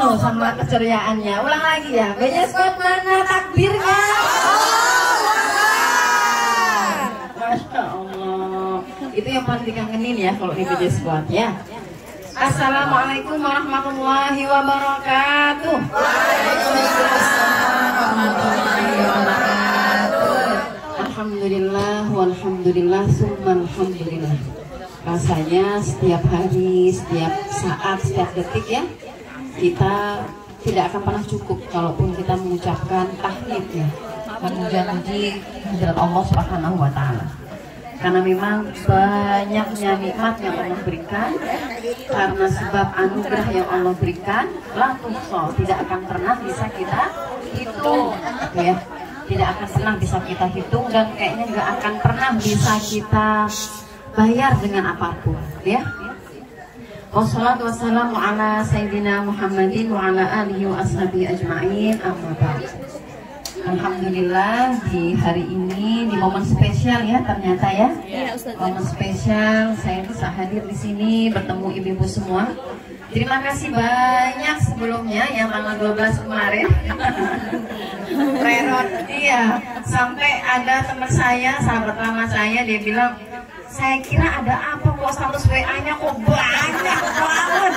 loh sama keceriaannya. Ulang lagi ya. BJ Squad mana takbirnya? Masya Allah. Itu yang paling dikangenin ya kalau di BJ Squad ya. Assalamualaikum warahmatullahi wabarakatuh. Waalaikumsalam warahmatullahi wabarakatuh. Alhamdulillah, walhamdulillah, summa alhamdulillah. Rasanya setiap hari, setiap saat, setiap detik ya, kita tidak akan pernah cukup kalaupun kita mengucapkan tahlil ya, memuji hadirat Allah Subhanahu wa Ta'ala. Karena memang banyaknya nikmat yang Allah berikan, karena sebab anugerah yang Allah berikan, la tuhsa, tidak akan pernah bisa kita hitung, ya, tidak akan pernah bisa kita hitung dan kayaknya nggak akan pernah bisa kita bayar dengan apapun, ya. Wassalatu wassalamu ala sayyidina Muhammadin wa ala alihi wa ashabihi ajma'in, amma ba'd. Alhamdulillah di hari ini, di momen spesial ya ternyata ya, momen spesial saya bisa hadir di sini bertemu ibu-ibu semua. Terima kasih banyak sebelumnya yang tanggal 12 kemarin. Iya, sampai ada teman saya, sahabat lama saya, dia bilang, saya kira ada apa kok status WA-nya kok banyak banget.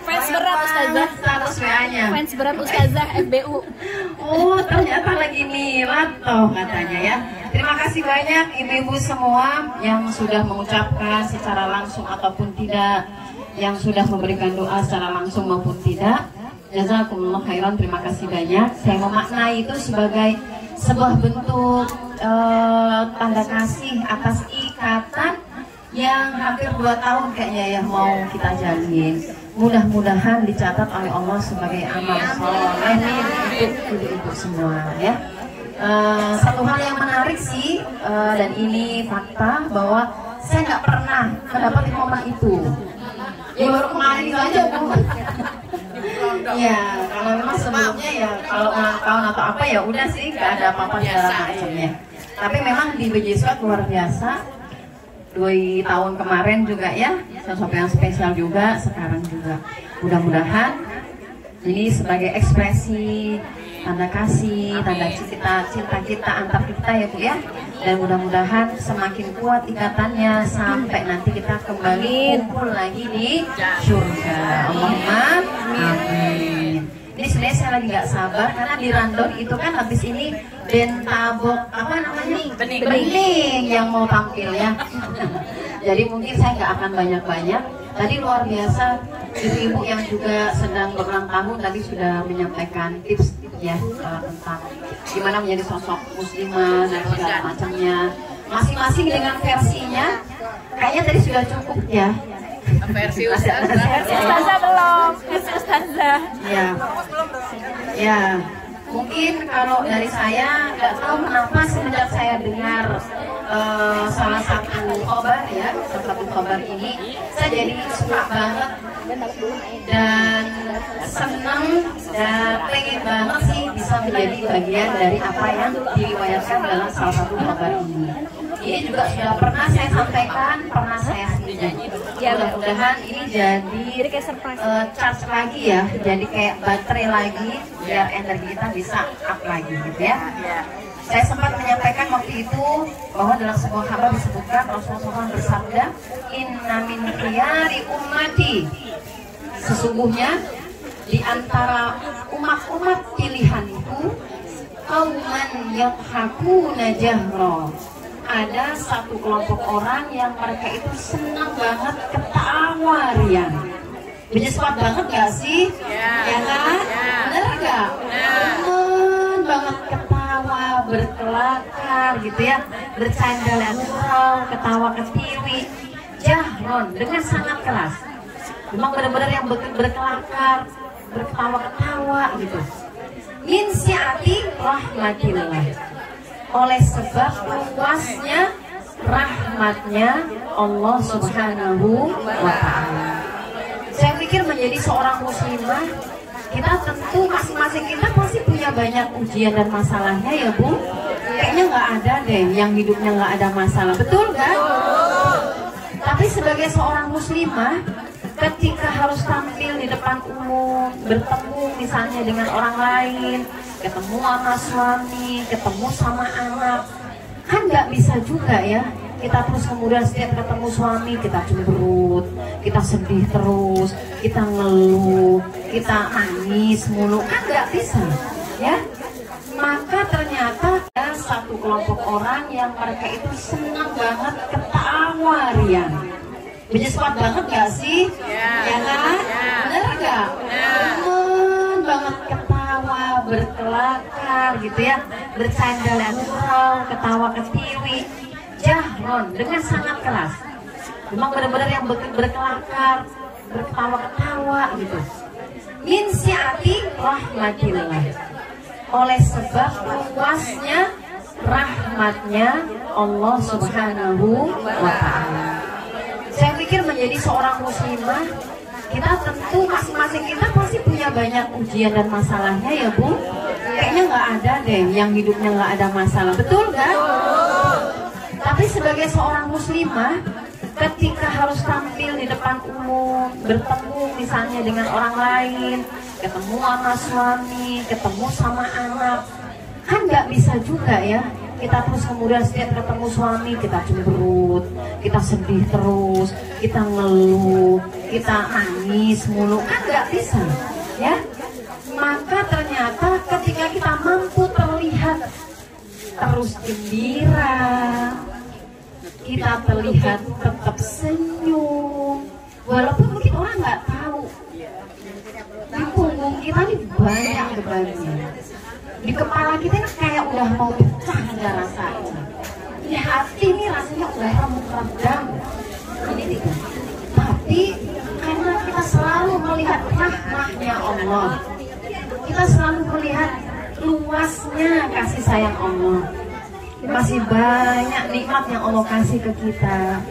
Fans berat Ustazah. Status WA-nya. Fans berat Ustazah FBU. Oh, ternyata lagi nirat toh katanya ya. Terima kasih banyak ibu-ibu semua yang sudah mengucapkan secara langsung ataupun tidak, yang sudah memberikan doa secara langsung maupun tidak. Jazakumullah khairan, terima kasih banyak. Saya memaknai itu sebagai sebuah bentuk tanda kasih atas ikatan yang hampir 2 tahun kayaknya ya mau kita jalin. Mudah-mudahan dicatat oleh Allah sebagai amal soleh untuk ibu-ibu semua ya. Satu hal yang menarik sih, dan ini fakta, bahwa saya nggak pernah mendapati momen itu. Ya baru kemarin saja Bu. Ya, kalau memang sebelumnya ya kalau ulang tahun atau apa ya udah sih nggak ada apa-apa segala macamnya. Tapi memang di BJ Squad luar biasa. 2 tahun kemarin juga ya, sesuatu yang spesial juga, sekarang juga. Mudah-mudahan ini sebagai ekspresi tanda kasih, tanda cinta kita antar kita ya Bu ya. Dan mudah-mudahan semakin kuat ikatannya sampai nanti kita kembali kumpul lagi di surga. Allahumma amin. Ini sebenarnya saya lagi nggak sabar karena di rundown itu kan habis ini band tabok apa namanya bening yang mau tampil ya. Jadi mungkin saya nggak akan banyak-banyak. Tadi luar biasa ibu-ibu yang juga sedang berulang tahun tadi sudah menyampaikan tips ya tentang gimana menjadi sosok muslimah dan segala macamnya. Masing-masing dengan versinya. Kayaknya tadi sudah cukup ya. Versi Ustazah belum. Versi Ustazah. Ya. Ya. Mungkin kalau dari saya nggak tahu kenapa semenjak saya dengar salah satu khobar ini, saya jadi suka banget dan senang dan pengen banget sih bisa menjadi bagian dari apa yang diriwayatkan dalam salah satu khobar ini. Ini juga sudah pernah saya sampaikan, pernah saya singgung. Ya, mudah-mudahan ini jadi kayak surprise. Charge lagi ya, jadi kayak baterai lagi biar energi kita bisa up lagi gitu ya. Saya sempat menyampaikan waktu itu bahwa dalam sebuah kabar disebutkan Rasulullah bersabda, Inna min khiyari ummati, sesungguhnya di antara umat-umat pilihanku qauman yathakuna jahra, ada satu kelompok orang yang mereka itu senang banget ketawa riang. BJ Squad banget gak sih? Ya kan? Bener gak? Temen banget ketawa, berkelakar gitu ya, bercanda gurau, ketawa ketiwi, jahron dengan sangat keras. Memang benar-benar yang berkelakar, berketawa-ketawa gitu. Min si'ati rahmatillah, oleh sebab luasnya rahmatnya Allah Subhanahu wa Ta'ala. Saya pikir menjadi seorang muslimah, kita tentu masing-masing kita pasti punya banyak ujian dan masalahnya ya Bu. Kayaknya nggak ada deh yang hidupnya nggak ada masalah, betul kan? Tapi sebagai seorang muslimah, ketika harus tampil di depan umum, bertemu misalnya dengan orang lain, ketemu sama suami, ketemu sama anak, kan nggak bisa juga ya kita terus kemudian setiap ketemu suami kita cemberut, kita sedih terus, kita ngeluh, kita nangis mulu, kan nggak bisa ya. Maka ternyata ada satu kelompok orang yang mereka itu senang banget ketawa riang. Menyesuaikan banget gak sih? Ya kan? Bener gak? Temen banget ketawa, berkelakar gitu ya, bercanda gurau, ketawa ketiwi, jahron dengan sangat keras. Memang benar-benar yang berkelakar, berketawa-ketawa gitu. Min si'ati rahmatillah, oleh sebab luasnya rahmatnya Allah Subhanahu wa ta'ala. Saya pikir menjadi seorang muslimah, kita tentu masing-masing kita pasti punya banyak ujian dan masalahnya ya Bu. Kayaknya nggak ada deh yang hidupnya nggak ada masalah, betul kan? Tapi sebagai seorang muslimah, ketika harus tampil di depan umum, bertemu misalnya dengan orang lain, ketemu sama suami, ketemu sama anak, kan nggak bisa juga ya kita terus kemudian setiap ketemu suami kita cemberut, kita sedih terus, kita ngeluh, kita nangis mulu, kan nggak bisa ya. Maka ternyata ketika kita mampu terlihat terus gembira, kita terlihat tetap senyum, walaupun mungkin orang nggak tahu di punggung kita ini banyak bebannya, di kepala kita ini kayak udah mau pecah nggak rasanya, di hati ini rasanya udah remuk redam ini tidak. Tapi karena kita selalu melihat rahmatnya Allah, kita selalu melihat luasnya kasih sayang Allah, masih banyak nikmat yang Allah kasih ke kita,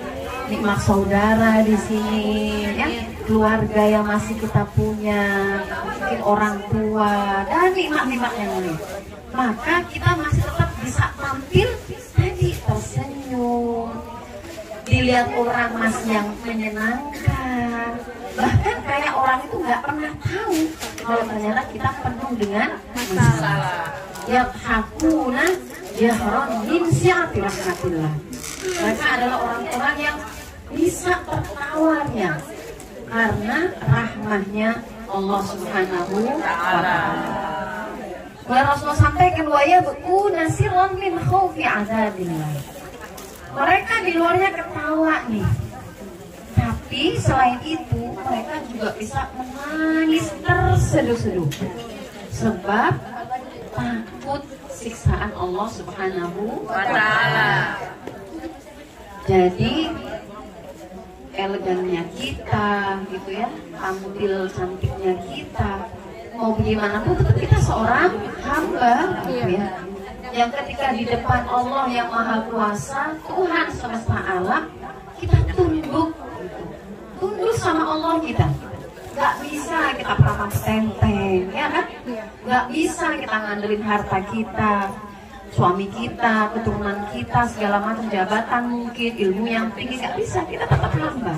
nikmat saudara di sini, ya, keluarga yang masih kita punya, mungkin orang tua dan nikmat-nikmat yang lain. Maka kita masih tetap bisa tampil tadi tersenyum, dilihat orang masih yang menyenangkan, bahkan kayak orang itu nggak pernah tahu kalau ternyata kita penuh dengan masalah. Yadhakuna jahron min si'ati rahmatillah. Mereka adalah orang-orang yang bisa tertawanya karena rahmatnya Allah Subhanahu wa ta'ala. Rasulullah sampaikan wa yabquna sirran min khaufi azabillah. Mereka di luarnya ketawa nih, tapi selain itu mereka juga bisa menangis terseduh-seduh sebab takut siksaan Allah Subhanahu wa ta'ala. Jadi elegannya kita gitu ya, tampil cantiknya kita, mau bagaimanapun tetap kita seorang hamba gitu ya, yang ketika di depan Allah yang Maha Kuasa, Tuhan semesta alam, kita tunduk gitu. Tunduk sama Allah kita. Gak bisa kita peramal tenteng ya kan, gak bisa kita ngandelin harta kita, suami kita, keturunan kita, segala macam jabatan mungkin, ilmu yang tinggi, gak bisa. Kita tetap hamba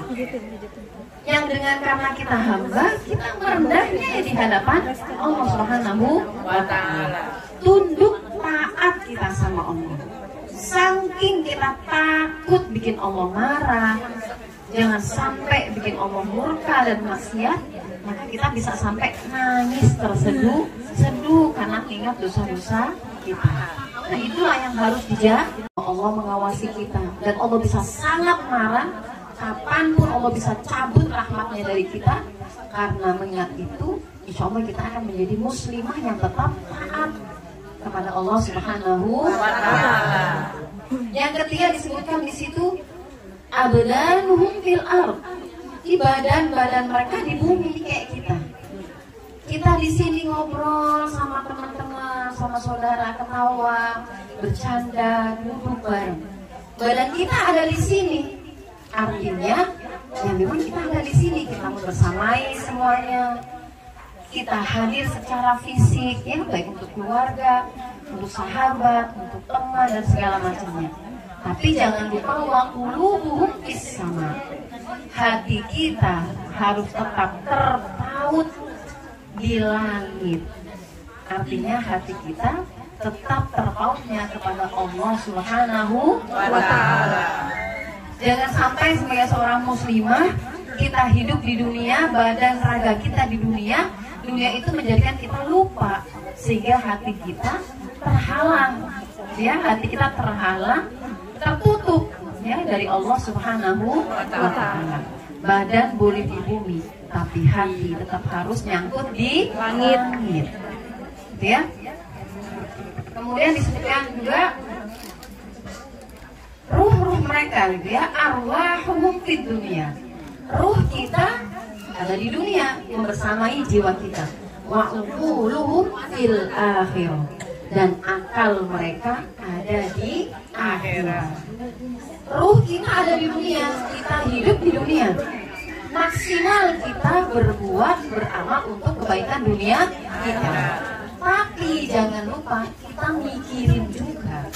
yang dengan karena kita hamba, kita merendahnya di hadapan Allah Subhanahu wa ta'ala. Tunduk taat kita sama Allah, saking kita takut bikin Allah marah, jangan sampai bikin Allah murka dan maksiat, maka kita bisa sampai nangis terseduh-seduh karena ingat dosa-dosa kita. Nah itulah yang harus dijaga. Allah mengawasi kita dan Allah bisa sangat marah kapanpun, Allah bisa cabut rahmatnya dari kita. Karena mengingat itu, insya Allah kita akan menjadi muslimah yang tetap taat kepada Allah Subhanahu wa ta'ala. Yang ketiga disebutkan di situ abdanuhum fil ard, badan mereka di bumi kayak kita. Kita di sini ngobrol sama teman-teman, sama saudara, ketawa, bercanda, duduk bareng. Badan kita ada di sini. Artinya, ya memang kita ada di sini, kita membersamai semuanya. Kita hadir secara fisik, ya baik untuk keluarga, untuk sahabat, untuk teman dan segala macamnya. Tapi jangan lupa wa qulubuhum fis sama. Hati kita harus tetap terpaut di langit. Artinya hati kita tetap terpautnya kepada Allah Subhanahu wa Ta'ala. Jangan sampai sebagai seorang muslimah kita hidup di dunia, badan raga kita di dunia itu menjadikan kita lupa sehingga hati kita terhalang, ya, hati kita terhalang, tertutup, ya, dari Allah Subhanahu wa Ta'ala. Badan boleh di bumi, tapi hati tetap harus nyangkut di langit, gitu ya. Kemudian disebutkan juga ruh-ruh mereka, gitu ya, arwahuhum fid dunia. Ruh kita ada di dunia membersamai jiwa kita. Wa uquluhum fil akhirah. Dan akal mereka ada di akhirat. Ruh kita ada di dunia, kita hidup di dunia. Maksimal kita berbuat, beramal untuk kebaikan dunia kita. Tapi jangan lupa kita mikirin juga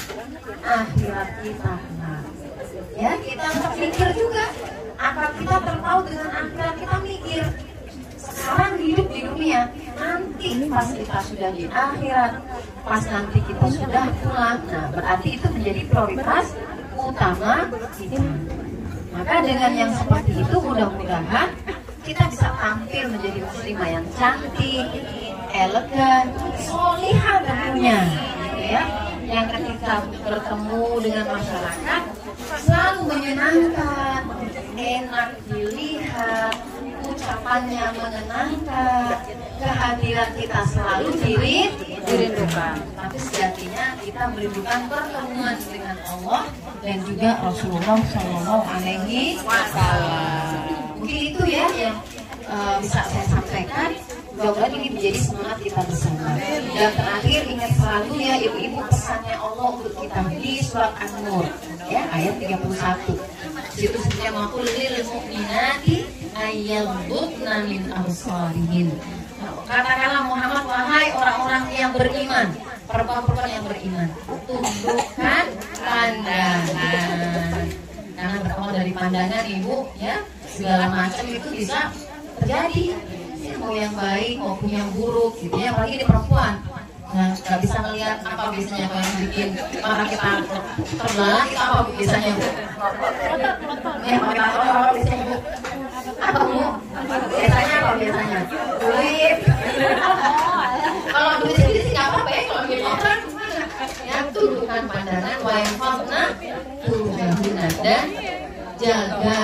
akhirat kita. Ya, kita tetap mikir juga. Akal kita terpaut dengan akhirat, kita mikir. Sekarang hidup di dunia, nanti pas kita sudah di akhirat, pas nanti kita sudah pulang, nah berarti itu menjadi prioritas utama kita. Maka dengan yang seperti itu mudah-mudahan kita bisa tampil menjadi muslimah yang cantik, elegan, solihah tentunya, gitu ya. Yang ketika bertemu dengan masyarakat selalu menyenangkan, enak dilihat, ucapannya menenangkan, kehadiran kita selalu dirindukan. Tapi sejatinya kita merindukan pertemuan dengan Allah dan juga Rasulullah Shallallahu Alaihi Wasallam. Mungkin itu ya yang bisa saya sampaikan. Mudah-mudahan ini menjadi semangat kita bersama. Dan terakhir ingat selalu ya ibu-ibu pesannya Allah untuk kita di surat An-Nur ya ayat 31. Situ sebenarnya maqul lil mu'minati ayyaghdudna min absarihin. Katakanlah Muhammad, wahai orang-orang yang beriman, perempuan-perempuan yang beriman, tundukkan pandangan. Jangan berawal dari pandangan ibu ya, segala macam itu bisa terjadi. Mau yang baik maupun yang buruk gitu ya, apalagi di perempuan. Nah, nggak bisa melihat apa biasanya yang bikin mata kita terbelah, itu apa biasanya bu? Ya, apa biasanya bu? Apa bu? Biasanya apa biasanya? Kulit. Kalau duit sendiri sih nggak apa-apa ya, kalau duit orang ya tundukkan pandangan, wa yang fakna turjahuna, dan jaga